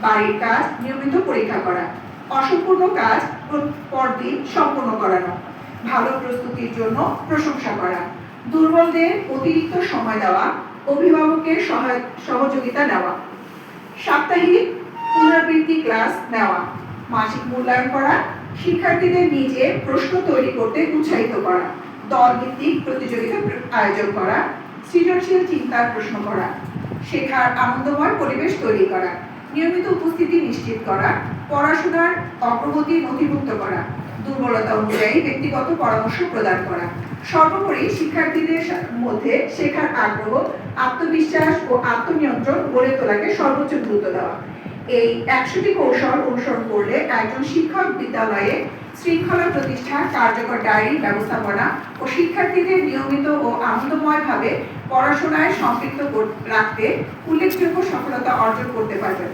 বাড়ির কাজ নিয়মিত পরীক্ষা করা, অসম্পূর্ণ কাজ পরদিন সম্পূর্ণ করানো, ভালো প্রস্তুতির জন্য প্রশংসা করা, দুর্বলদের অতিরিক্ত সময় দেওয়া, অভিভাবকের সহযোগিতা নেওয়া, সাপ্তাহিক পুনরাবৃত্তি ক্লাস নেওয়া, মাসিক মূল্যায়ন করা, শিক্ষার্থীদের নিজে প্রশ্ন তৈরি করতে উৎসাহিত করা, দলভিত্তিক প্রতিযোগিতা আয়োজন করা, সৃজনশীল চিন্তার প্রশ্ন করা, শেখার আনন্দময় পরিবেশ তৈরি করা, নিয়মিত উপস্থিতি নিশ্চিত করা, পড়াশোনার অগ্রগতি নথিভুক্ত করা, দুর্বলতা অনুযায়ী ব্যক্তিগত পরামর্শ প্রদান করা। সর্বোপরি শিক্ষার্থীদের মধ্যে শেখার আগ্রহ, আত্মবিশ্বাস ও আত্মনিয়ন্ত্রণ গড়ে তোলাকে সর্বোচ্চ গুরুত্ব দেওয়া। এই 100টি কৌশল অনুসরণ করলে একজন শিক্ষক বিদ্যালয়ে শৃঙ্খলা প্রতিষ্ঠা, কার্যকর ডায়েরি ব্যবস্থাপনা ও শিক্ষার্থীদের নিয়মিত ও আনন্দময়ভাবে পড়াশোনায় সম্পৃক্ত রাখতে উল্লেখযোগ্য সফলতা অর্জন করতে পারবেন।